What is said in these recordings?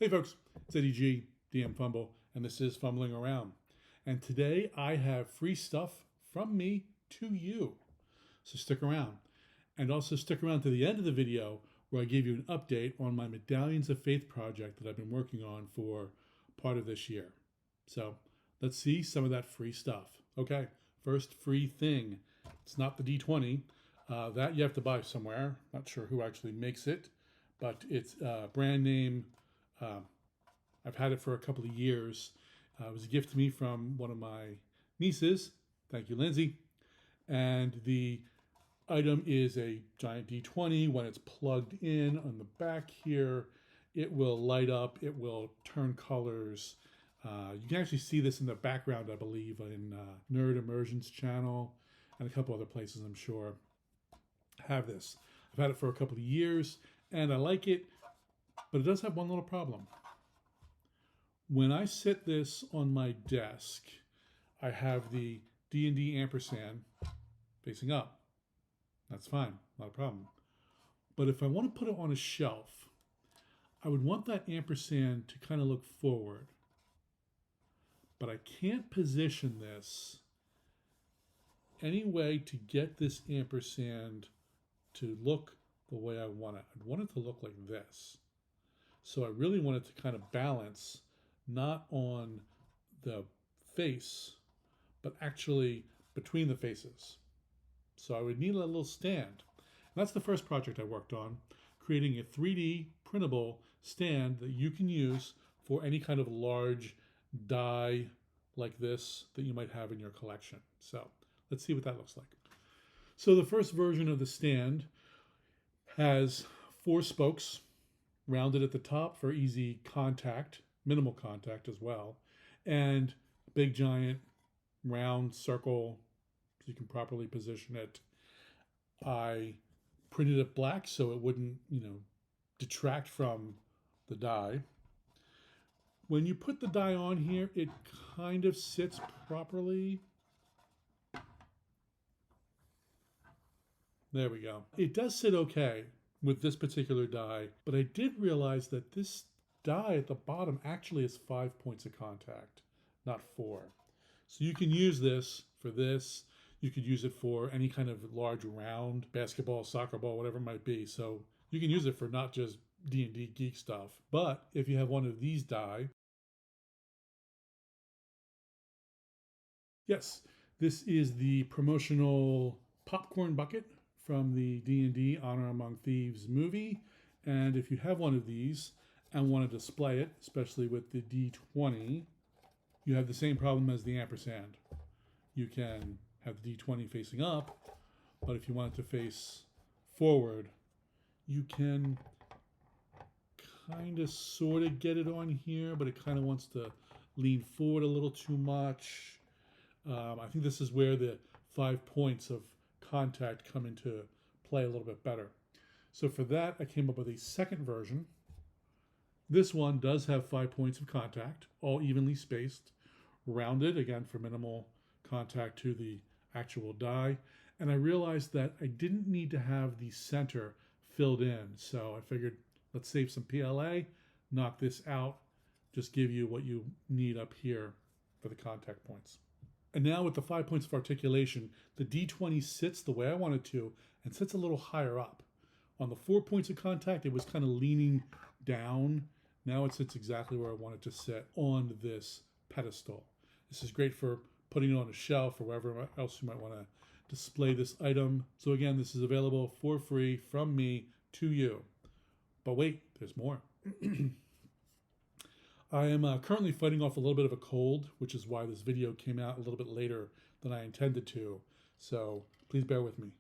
Hey folks, it's Eddie G, DM Fumble, and this is Fumbling Around. And today I have free stuff from me to you. So stick around. And also stick around to the end of the video where I give you an update on my Medallions of Faith project that I've been working on for part of this year. So let's see some of that free stuff. Okay, first free thing. It's not the D20. That you have to buy somewhere. Not sure who actually makes it, but it's brand name. I've had it for a couple of years. It was a gift to me from one of my nieces. Thank you, Lindsay. And the item is a giant D20. When it's plugged in on the back here, it will light up. It will turn colors. You can actually see this in the background, I believe, in Nerd Immersion's channel and a couple other places, I'm sure, have this. I've had it for a couple of years, and I like it. But it does have one little problem. When I set this on my desk, I have the D&D ampersand facing up. That's fine, not a problem. But if I want to put it on a shelf, I would want that ampersand to kind of look forward. But I can't position this any way to get this ampersand to look the way I want it. I'd want it to look like this. So I really want it to kind of balance, not on the face, but actually between the faces. So I would need a little stand. And that's the first project I worked on, creating a 3D printable stand that you can use for any kind of large die like this that you might have in your collection. So let's see what that looks like. So the first version of the stand has 4 spokes, rounded at the top for easy contact, minimal contact as well, and a big giant round circle so you can properly position it. I printed it black so it wouldn't, detract from the die. When you put the die on here, it kind of sits properly. There we go. It does sit okay with this particular die, but I did realize that this die at the bottom actually has 5 points of contact, not 4. So you can use this for this. You could use it for any kind of large round, basketball, soccer ball, whatever it might be. So you can use it for not just D&D geek stuff, but if you have one of these die, yes, this is the promotional popcorn bucket from the D&D Honor Among Thieves movie. And if you have one of these and want to display it, especially with the D20, you have the same problem as the ampersand. You can have the D20 facing up, but if you want it to face forward, you can kind of sort of get it on here, but it kind of wants to lean forward a little too much. I think this is where the 5 points of contact come into play a little bit better. So for that, I came up with a second version. This one does have 5 points of contact, all evenly spaced, rounded, again, for minimal contact to the actual die. And I realized that I didn't need to have the center filled in. So I figured, let's save some PLA, knock this out, just give you what you need up here for the contact points. And now with the 5 points of articulation, the D20 sits the way I want it to and sits a little higher up. On the 4 points of contact, it was kind of leaning down. Now it sits exactly where I want it to sit on this pedestal. This is great for putting it on a shelf or wherever else you might want to display this item. So again, this is available for free from me to you. But wait, there's more. I am currently fighting off a little bit of a cold, which is why this video came out a little bit later than I intended to. So please bear with me.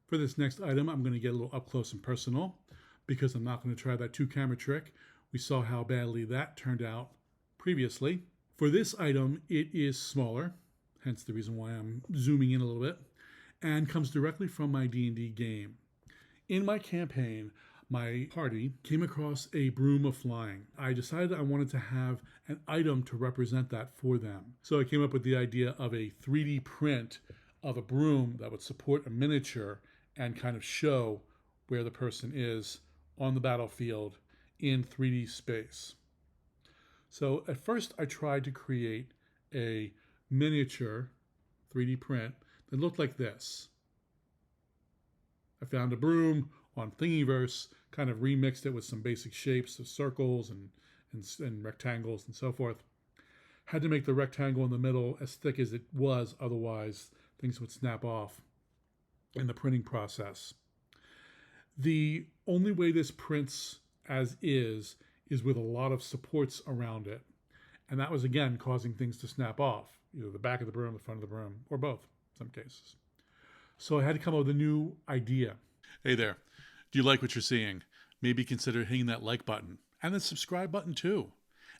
For this next item, I'm going to get a little up close and personal because I'm not going to try that 2-camera trick. We saw how badly that turned out previously. For this item, it is smaller, hence the reason why I'm zooming in a little bit, and comes directly from my D&D game. In my campaign, my party came across a broom of flying. I decided I wanted to have an item to represent that for them. So I came up with the idea of a 3D print of a broom that would support a miniature and kind of show where the person is on the battlefield in 3D space. So at first I tried to create a miniature 3D print that looked like this. I found a broom on Thingiverse, kind of remixed it with some basic shapes of circles and rectangles and so forth. Had to make the rectangle in the middle as thick as it was, otherwise things would snap off in the printing process. The only way this prints as is with a lot of supports around it. And that was, again, causing things to snap off, either the back of the broom, the front of the broom, or both in some cases. So I had to come up with a new idea. Hey there, do you like what you're seeing? Maybe consider hitting that like button and the subscribe button too.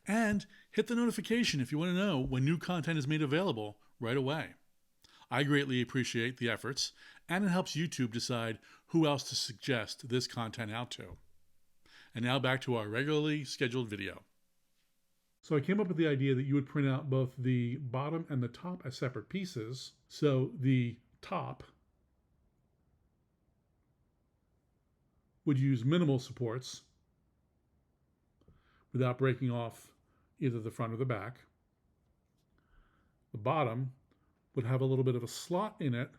And hit the notification if you want to know when new content is made available right away. I greatly appreciate the efforts, and it helps YouTube decide who else to suggest this content out to. And now back to our regularly scheduled video. So I came up with the idea that you would print out both the bottom and the top as separate pieces. So the top would use minimal supports without breaking off either the front or the back. The bottom would have a little bit of a slot in it,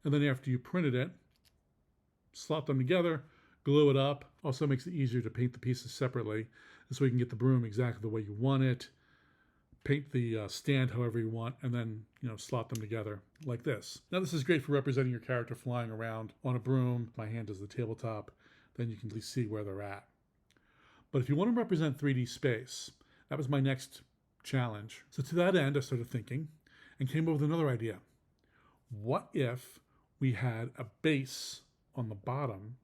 and then after you printed it, slot them together, glue it up. Also makes it easier to paint the pieces separately. This way you can get the broom exactly the way you want it, paint the stand however you want, and then slot them together like this. Now this is great for representing your character flying around on a broom. My hand is the tabletop, then you can at least see where they're at. But if you want to represent 3D space, that was my next challenge. So to that end, I started thinking and came up with another idea. What if we had a base on the bottom,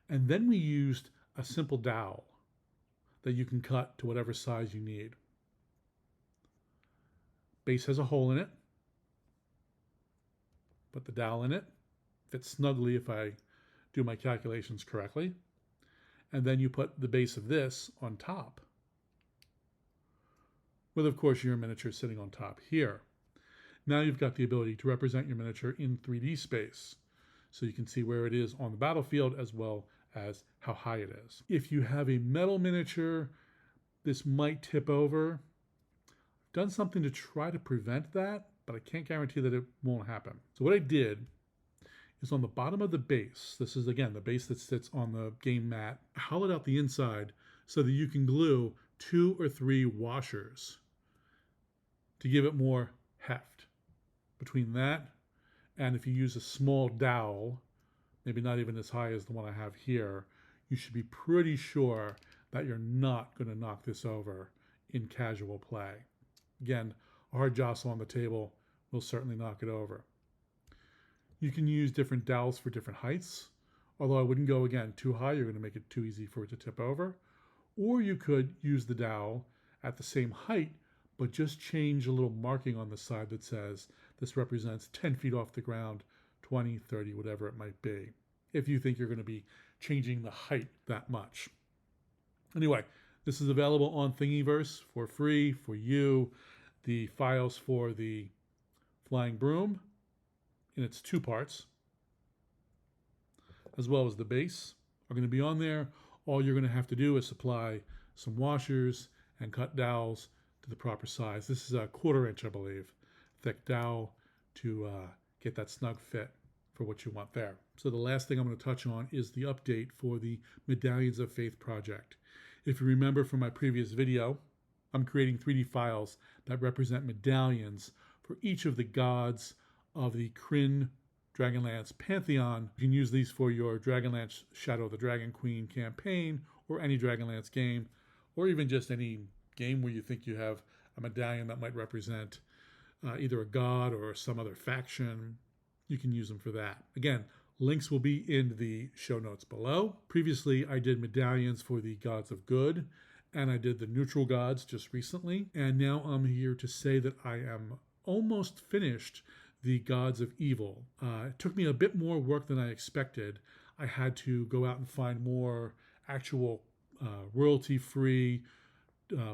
and then we used a simple dowel that you can cut to whatever size you need. Base has a hole in it. Put the dowel in it. Fits snugly if I do my calculations correctly. And then you put the base of this on top, with of course your miniature sitting on top here. Now you've got the ability to represent your miniature in 3D space, so you can see where it is on the battlefield as well as how high it is. If you have a metal miniature, this might tip over. I've done something to try to prevent that, but I can't guarantee that it won't happen. So what I did is on the bottom of the base, this is again the base that sits on the game mat, I hollowed out the inside so that you can glue 2 or 3 washers to give it more heft. Between that and if you use a small dowel, maybe not even as high as the one I have here, you should be pretty sure that you're not going to knock this over in casual play. Again, a hard jostle on the table will certainly knock it over. You can use different dowels for different heights, although I wouldn't go, again, too high. You're going to make it too easy for it to tip over. Or you could use the dowel at the same height, but just change a little marking on the side that says this represents 10 feet off the ground, 20, 30, whatever it might be, if you think you're going to be changing the height that much. Anyway, this is available on Thingiverse for free for you. The files for the flying broom in its 2 parts, as well as the base, are going to be on there. All you're going to have to do is supply some washers and cut dowels to the proper size. This is a 1/4 inch, I believe, thick dowel to get that snug fit for what you want there. So the last thing I'm going to touch on is the update for the Medallions of Faith project. If you remember from my previous video, I'm creating 3D files that represent medallions for each of the gods of the Kryn Dragonlance Pantheon. You can use these for your Dragonlance Shadow of the Dragon Queen campaign, or any Dragonlance game, or even just any game where you think you have a medallion that might represent either a god or some other faction. You can use them for that. Again, links will be in the show notes below. Previously, I did medallions for the gods of good, and I did the neutral gods just recently. And now I'm here to say that I am almost finished the gods of evil. It took me a bit more work than I expected. I had to go out and find more actual royalty-free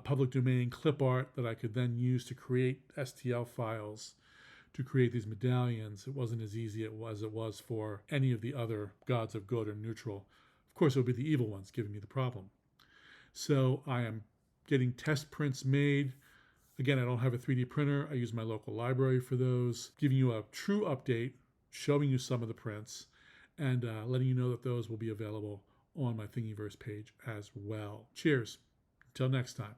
public domain clip art that I could then use to create STL files to create these medallions. It wasn't as easy as it was for any of the other gods of good or neutral. Of course, it will be the evil ones giving me the problem. So I am getting test prints made. Again, I don't have a 3D printer. I use my local library for those, giving you a true update, showing you some of the prints, and letting you know that those will be available on my Thingiverse page as well. Cheers. Until next time.